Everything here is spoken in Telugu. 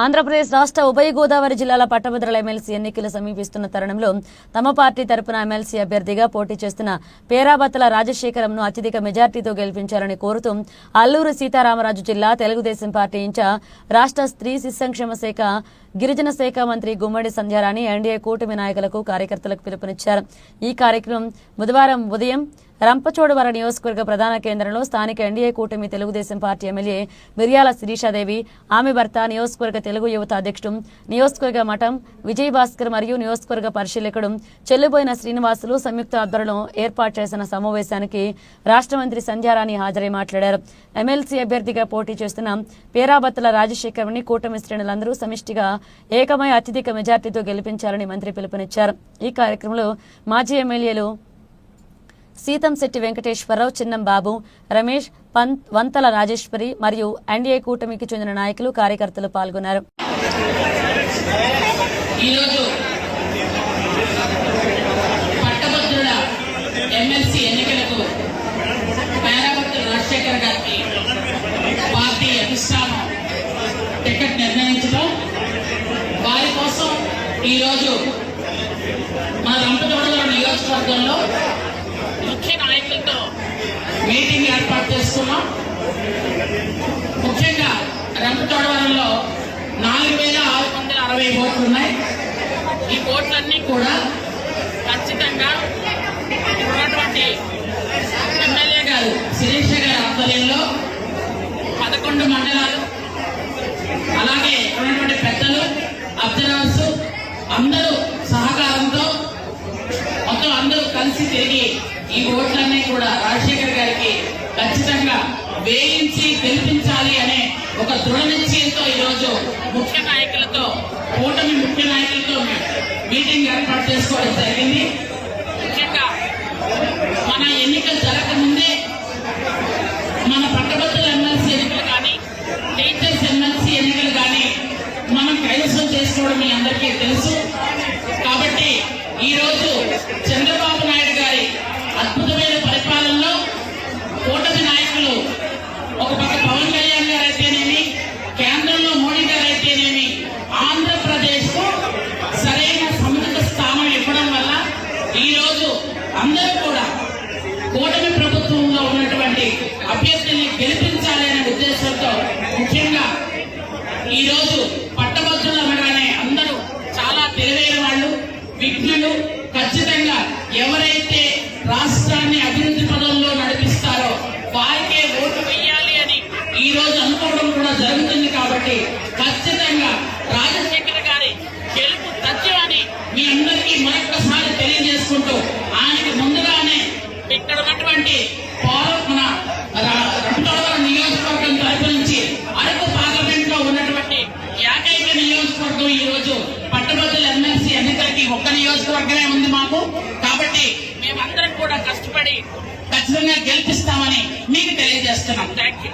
ఆంధ్రప్రదేశ్ రాష్ట్ర ఉభయ గోదావరి జిల్లాల పట్టభద్రుల ఎమ్మెల్సీ ఎన్నికలు సమీపిస్తున్న తరుణంలో తమ పార్టీ తరపున ఎమ్మెల్సీ అభ్యర్థిగా పోటీ చేస్తున్న పేరాబత్తుల రాజశేఖరంను అత్యధిక మెజార్టీతో గెలిపించాలని కోరుతూ అల్లూరు సీతారామరాజు జిల్లా తెలుగుదేశం పార్టీ ఇన్ఛార్జ్ రాష్ట్ర స్త్రీ శిశు సంక్షేమ శాఖ గిరిజన శాఖ మంత్రి గుమ్మడి సంధ్యారాణి ఎన్డీఏ కూటమి నాయకులకు కార్యకర్తలకు పిలుపునిచ్చారు. ఈ కార్యక్రమం బుధవారం ఉదయం రంపచోడవరం నియోజకవర్గ ప్రధాన కేంద్రంలో స్థానిక ఎన్డీఏ కూటమి తెలుగుదేశం పార్టీ ఎమ్మెల్యే మిర్యాల శిరీషాదేవి, ఆమె భర్త, నియోజకవర్గ తెలుగు యువత అధ్యక్షుడు, నియోజకవర్గ మఠం విజయ్ భాస్కర్ మరియు నియోజకవర్గ పరిశీలకుడు చెల్లుబోయిన శ్రీనివాసులు సంయుక్త ఆధ్వర్యంలో ఏర్పాటు చేసిన సమావేశానికి రాష్ట్ర మంత్రి సంధ్యారాణి హాజరై మాట్లాడారు. ఎమ్మెల్సీ అభ్యర్థిగా పోటీ చేస్తున్న పేరాబత్తుల రాజశేఖర్ని కూటమి శ్రేణులందరూ సమిష్టిగా ఏకమై అత్యధిక మెజార్టీతో గెలిపించాలని మంత్రి పిలుపునిచ్చారు. ఈ కార్యక్రమంలో మాజీ ఎమ్మెల్యేలు సీతంశెట్టి వెంకటేశ్వరరావు, చిన్నం బాబు, రమేష్, వంతల రాజేశ్వరి మరియు ఎన్డీఏ కూటమికి చెందిన నాయకులు, కార్యకర్తలు పాల్గొన్నారు. పట్టభద్రుల ఎమ్మెల్సీ ఎన్నికలకు పేరాబత్తుల రాజశేఖర్ గారికి పార్టీ అధిష్టానం టికెట్ నిర్ణయించడం, వారి కోసం ఈరోజు మన రంపచోడవరం నియోజకవర్గంలో ముఖ్య నాయకులతో మీటింగ్ ఏర్పాటు చేసుకున్నాం. ముఖ్యంగా రంపచోడవరంలో 4,660 ఓట్లు ఉన్నాయి. ఈ ఓట్లన్నీ కూడా ఖచ్చితంగా ఉన్నటువంటి ఎమ్మెల్యే గారు శిరీష గారి ఆధ్వర్యంలో 11 మండలాలు, అలాగే ఉన్నటువంటి పెద్దలు, అబ్జర్వర్స్ అందరూ సహకారంతో మొత్తం అందరూ కలిసి తిరిగి ఈ ఓట్లన్నీ కూడా రాజశేఖర్ గారికి ఖచ్చితంగా వేయించి గెలిపించాలి అనే ఒక దృఢ నిశ్చయంతో ఈరోజు ముఖ్య నాయకులతో, కూటమి ముఖ్య నాయకులతో మీటింగ్ ఏర్పాటు చేసుకోవడం జరిగింది. ముఖ్యంగా మన ఎన్నికలు జరగకముందే మన పట్టభద్రుల ఎమ్మెల్సీ ఎన్నికలు కానీ, టీచర్స్ ఎమ్మెల్సీ ఎన్నికలు కానీ మనం కైవసం చేసుకోవడం మీ అందరికీ తెలుసు. కాబట్టి ఈరోజు చంద్రబాబు నాయుడు గారి అద్భుతమైన పరిపాలనలో కూటమి నాయకులు, ఒక పక్క పవన్ కళ్యాణ్ గారు అయితేనేమి, కేంద్రంలో మోడీ గారు అయితేనేమి, ఆంధ్రప్రదేశ్ కు సరైన సముచిత స్థానం ఇవ్వడం వల్ల ఈరోజు అందరూ కూడా కూటమి ప్రభుత్వంలో ఉన్నటువంటి అభ్యర్థుల్ని గెలిపించాలి అనే ఉద్దేశంతో, ముఖ్యంగా ఈరోజు పట్టభద్రులు అనగానే అందరూ చాలా తెలివైన వాళ్ళు, విఘ్నులు, ఖచ్చితంగా ఎవరైతే రాష్ట్రాన్ని అభివృద్ధి పదంలో నడిపిస్తారో వారికే ఓటు వేయాలి అని ఈ రోజు అనుకోవడం కూడా జరుగుతుంది. కాబట్టి ఖచ్చితంగా రాజశేఖర్ గారి గెలుపు తథ్యమని మీ అందరికీ మరొక్కసారి తెలియజేసుకుంటూ, ఆయనకి ముందుగానే ఇక్కడ ఉన్నటువంటి మన రంపచోడవరం నియోజకవర్గం తరఫు నుంచి అరకు పార్లమెంట్ లో ఉన్నటువంటి ఏకైక నియోజకవర్గం ఈ రోజు పట్టభద్రుల ఎమ్మెల్సీ ఎన్నికలకి ఒక్క నియోజకవర్గమే ఉంది మాకు. కాబట్టి మేమందరం కూడా కష్టపడి ఖచ్చితంగా గెలిపిస్తామని మీకు తెలియజేస్తున్నాం. Thank you.